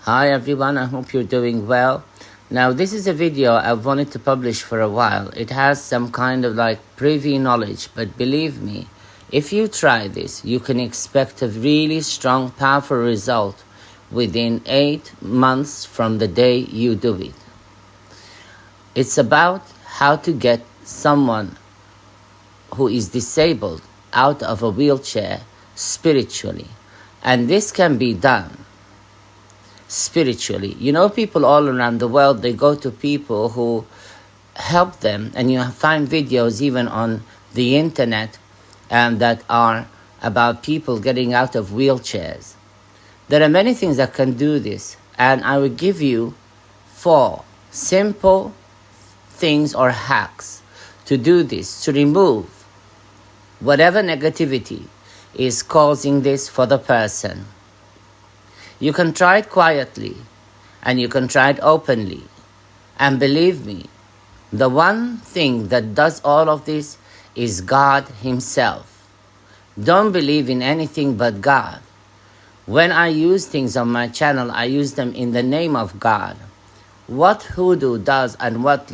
Hi everyone, I hope you're doing well. Now this is a video I've wanted to publish for a while. It has some kind of like privy knowledge, but believe me, if you try this, you can expect a really strong, powerful result within 8 months from the day you do it. It's about how to get someone who is disabled out of a wheelchair spiritually. And this can be done spiritually. You know, people all around the world, they go to people who help them, and you find videos even on the internet that are about people getting out of wheelchairs. There are many things that can do this, and I will give you 4 simple things or hacks to do this, to remove whatever negativity is causing this for the person. You can try it quietly, and you can try it openly. And believe me, the one thing that does all of this is God Himself. Don't believe in anything but God. When I use things on my channel, I use them in the name of God. What hoodoo does and what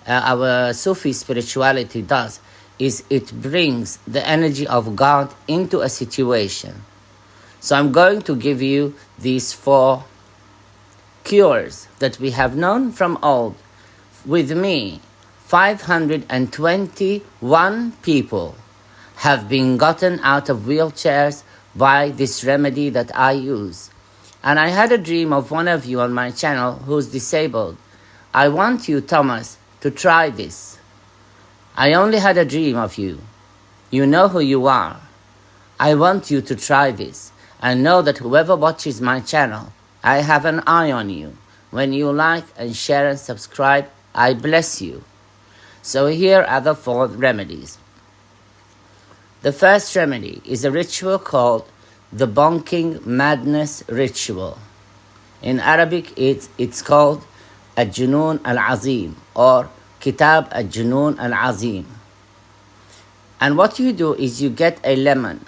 our Sufi spirituality does is it brings the energy of God into a situation. So I'm going to give you these 4 cures that we have known from old. With me, 521 people have been gotten out of wheelchairs by this remedy that I use. And I had a dream of one of you on my channel who's disabled. I want you, Thomas, to try this. I only had a dream of you. You know who you are. I want you to try this. And know that whoever watches my channel, I have an eye on you. When you like and share and subscribe, I bless you. So here are the 4 remedies. The first remedy is a ritual called the bonking madness ritual. In Arabic, it's called Al-Junoon Al-Azim or Kitab Al-Junoon Al-Azim. And what you do is you get a lemon.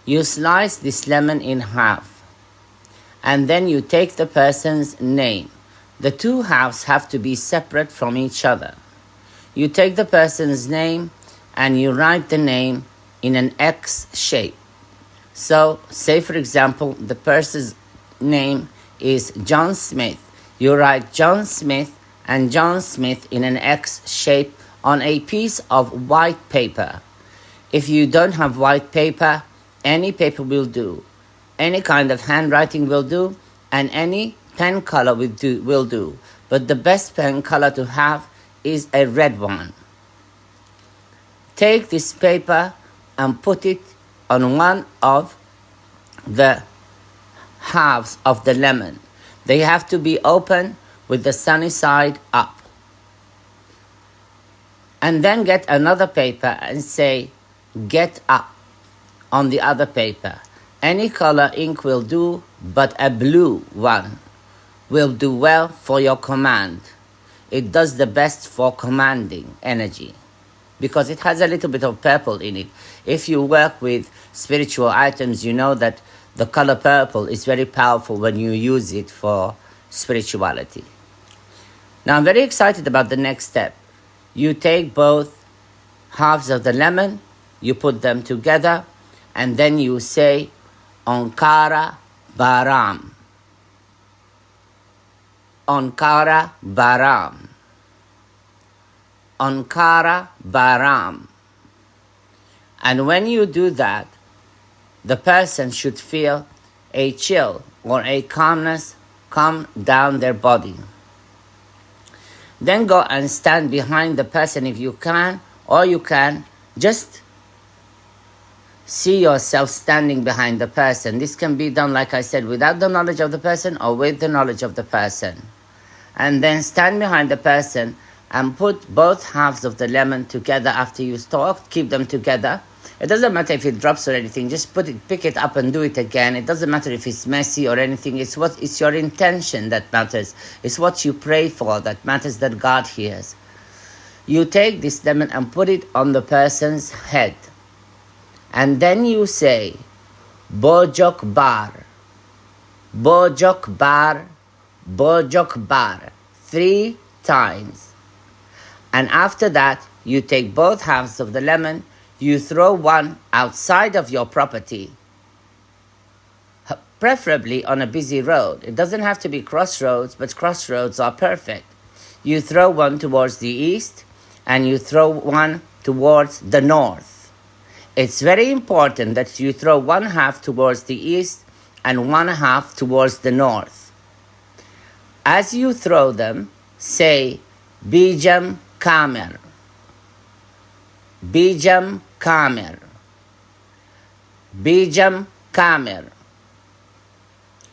You slice this lemon in half, and then you take the person's name. The 2 halves have to be separate from each other. You take the person's name and you write the name in an X shape. So, say for example, the person's name is John Smith. You write John Smith and John Smith in an X shape on a piece of white paper. If you don't have white paper, any paper will do. Any kind of handwriting will do, and any pen color will do. But the best pen color to have is a red one. Take this paper and put it on one of the halves of the lemon. They have to be open with the sunny side up. And then get another paper and say, "Get up." On the other paper. Any color ink will do, but a blue one will do well for your command. It does the best for commanding energy because it has a little bit of purple in it. If you work with spiritual items, you know that the color purple is very powerful when you use it for spirituality. Now I'm very excited about the next step. You take both halves of the lemon, you put them together, and then you say, Onkara Baram. Onkara Baram. Onkara Baram. And when you do that, the person should feel a chill or a calmness come down their body. Then go and stand behind the person if you can, or you can just see yourself standing behind the person. This can be done, like I said, without the knowledge of the person or with the knowledge of the person. And then stand behind the person and put both halves of the lemon together after you talk. Keep them together. It doesn't matter if it drops or anything. Just pick it up and do it again. It doesn't matter if it's messy or anything. It's your intention that matters. It's what you pray for that matters, that God hears. You take this lemon and put it on the person's head. And then you say, Bojok Bar. bojok bar, 3 times. And after that, you take both halves of the lemon, you throw one outside of your property, preferably on a busy road. It doesn't have to be crossroads, but crossroads are perfect. You throw one towards the east, and you throw one towards the north. It's very important that you throw one half towards the east and one half towards the north. As you throw them, say, Bijam Kamer. Bijam Kamer. Bijam Kamer.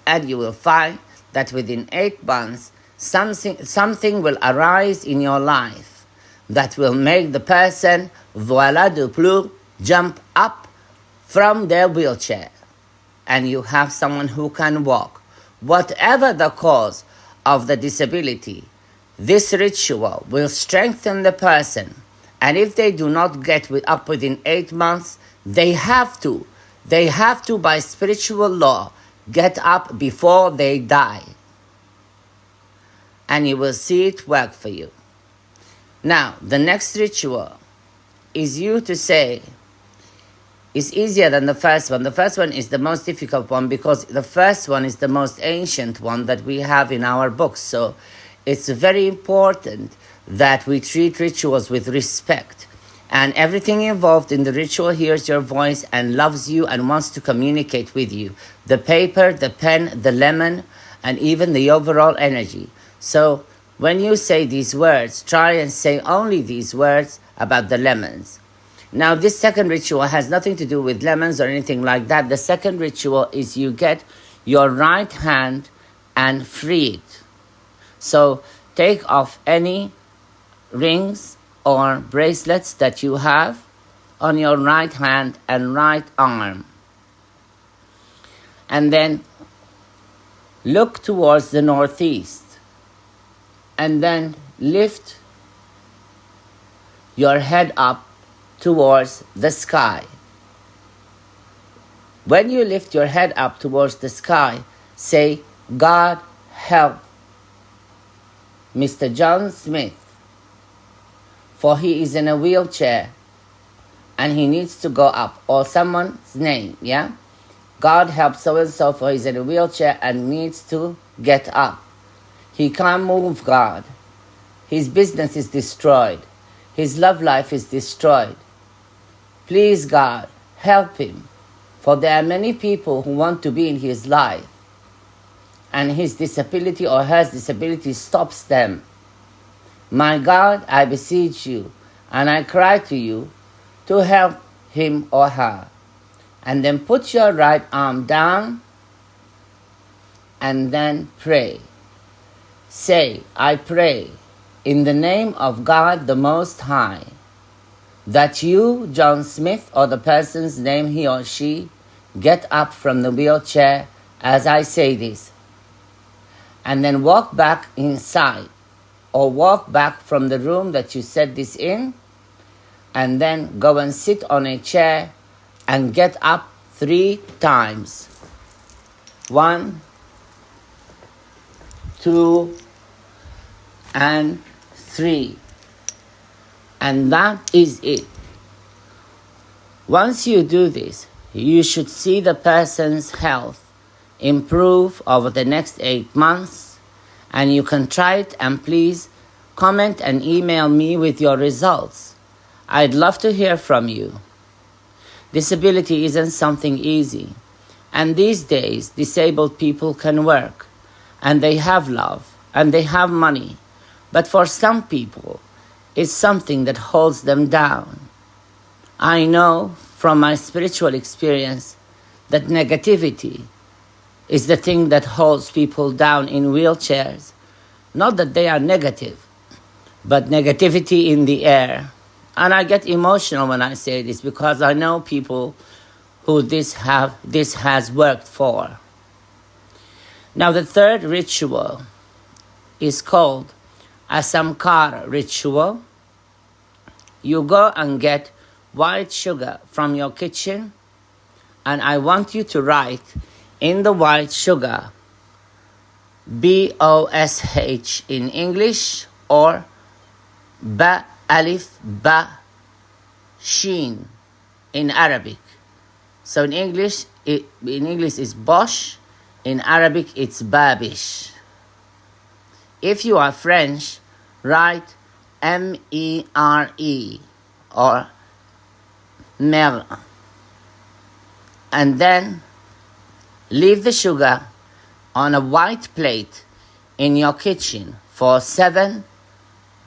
And you will find that within 8 months, something will arise in your life that will make the person, voila de plus, jump up from their wheelchair. And you have someone who can walk. Whatever the cause of the disability, this ritual will strengthen the person. And if they do not get up within 8 months, they have to, by spiritual law, get up before they die. And you will see it work for you. Now, the next ritual is you to say, it's easier than the first one. The first one is the most difficult one because the first one is the most ancient one that we have in our books. So it's very important that we treat rituals with respect. And everything involved in the ritual hears your voice and loves you and wants to communicate with you. The paper, the pen, the lemon, and even the overall energy. So when you say these words, try and say only these words about the lemons. Now, this second ritual has nothing to do with lemons or anything like that. The second ritual is you get your right hand and free it. So take off any rings or bracelets that you have on your right hand and right arm. And then look towards the northeast. And then lift your head up towards the sky. When you lift your head up towards the sky, say, God help Mr. John Smith, for he is in a wheelchair and he needs to go up, or someone's name, yeah? God help so-and-so, for he's in a wheelchair and needs to get up. He can't move, God. His business is destroyed. His love life is destroyed. Please, God, help him, for there are many people who want to be in his life, and his disability or her disability stops them. My God, I beseech you, and I cry to you to help him or her. And then put your right arm down, and then pray. Say, I pray in the name of God the Most High, that you, John Smith, or the person's name he or she, get up from the wheelchair as I say this. And then walk back inside, or walk back from the room that you said this in, and then go and sit on a chair and get up 3 times. 1, 2, and 3. And that is it. Once you do this, you should see the person's health improve over the next 8 months, and you can try it, and please comment and email me with your results. I'd love to hear from you. Disability isn't something easy, and these days disabled people can work, and they have love, and they have money, but for some people it's something that holds them down. I know from my spiritual experience that negativity is the thing that holds people down in wheelchairs. Not that they are negative, but negativity in the air. And I get emotional when I say this because I know people who this has worked for. Now the third ritual is called a Samkara ritual. You go and get white sugar from your kitchen, and I want you to write in the white sugar BOSH in English, or Ba Alif Ba Shin in Arabic. So in English it's Bosch, in Arabic it's Babish. If you are French, write MERE or Mer, and then leave the sugar on a white plate in your kitchen for 7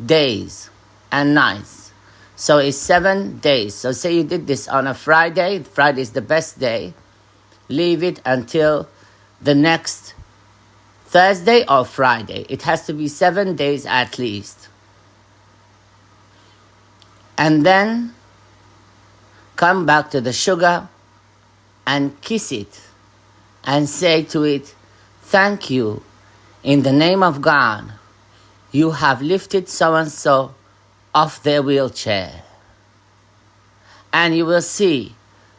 days and nights. So it's 7 days. So say you did this on a Friday. Friday is the best day. Leave it until the next Thursday or Friday. It has to be 7 days at least. And then come back to the sugar and kiss it and say to it, thank you. In the name of God, you have lifted so-and-so off their wheelchair. And you will see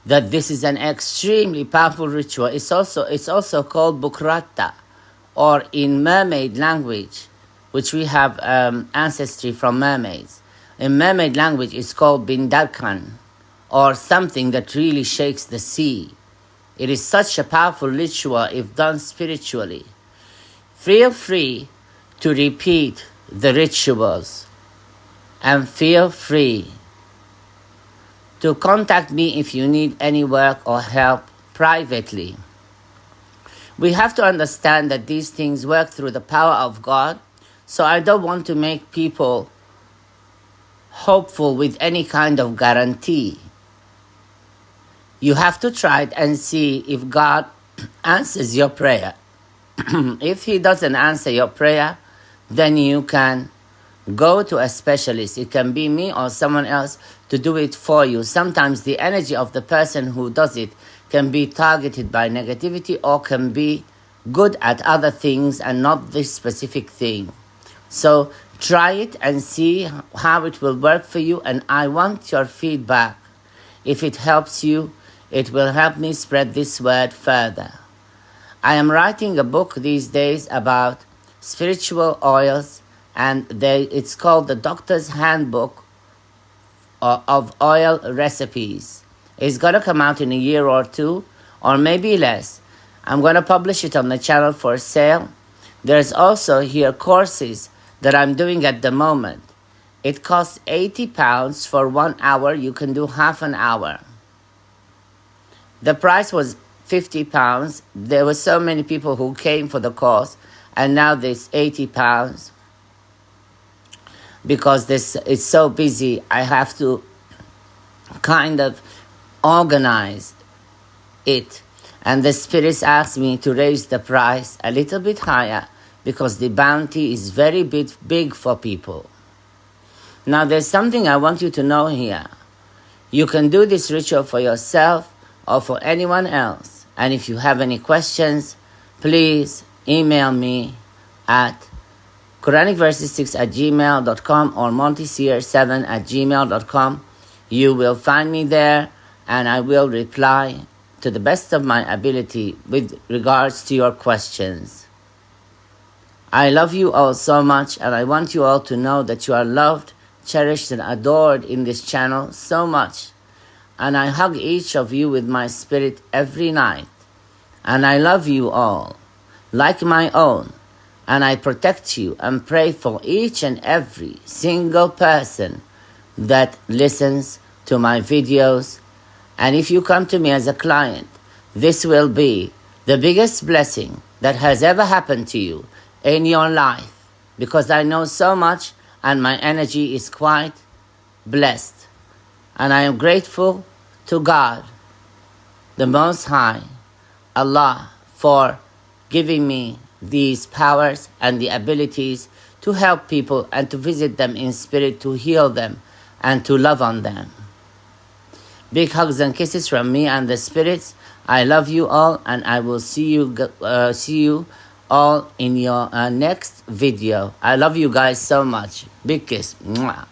that this is an extremely powerful ritual. It's also called bukrata, or in mermaid language, which we have ancestry from mermaids. In mermaid language, it's called bindarkan, or something that really shakes the sea. It is such a powerful ritual if done spiritually. Feel free to repeat the rituals, and feel free to contact me if you need any work or help privately. We have to understand that these things work through the power of God, so I don't want to make people hopeful with any kind of guarantee. You have to try it and see if God answers your prayer. If He doesn't answer your prayer, then you can go to a specialist. It can be me or someone else to do it for you. Sometimes the energy of the person who does it can be targeted by negativity or can be good at other things and not this specific thing. So try it and see how it will work for you, and I want your feedback. If it helps you, it will help me spread this word further. I am writing a book these days about spiritual oils, and it's called The Doctor's Handbook of Oil Recipes. It's going to come out in a year or two, or maybe less. I'm going to publish it on the channel for sale. There's also here courses that I'm doing at the moment. It costs £80 for 1 hour. You can do half an hour. The price was £50. There were so many people who came for the course, and now there's £80 because this is so busy. I have to kind of organize it, and the spirits asked me to raise the price a little bit higher because the bounty is very big for people. Now there's something I want you to know here. You can do this ritual for yourself or for anyone else. And if you have any questions, please email me at QuranicVerses6@gmail.com or montyseer7@gmail.com. You will find me there, and I will reply to the best of my ability with regards to your questions. I love you all so much, and I want you all to know that you are loved, cherished, and adored in this channel so much. And I hug each of you with my spirit every night. And I love you all like my own. And I protect you and pray for each and every single person that listens to my videos. And if you come to me as a client, this will be the biggest blessing that has ever happened to you in your life, because I know so much and my energy is quite blessed. And I am grateful to God, the Most High, Allah, for giving me these powers and the abilities to help people and to visit them in spirit, to heal them and to love on them. Big hugs and kisses from me and the spirits. I love you all, and I will see you all in your next video. I love you guys so much. Big kiss. Mwah.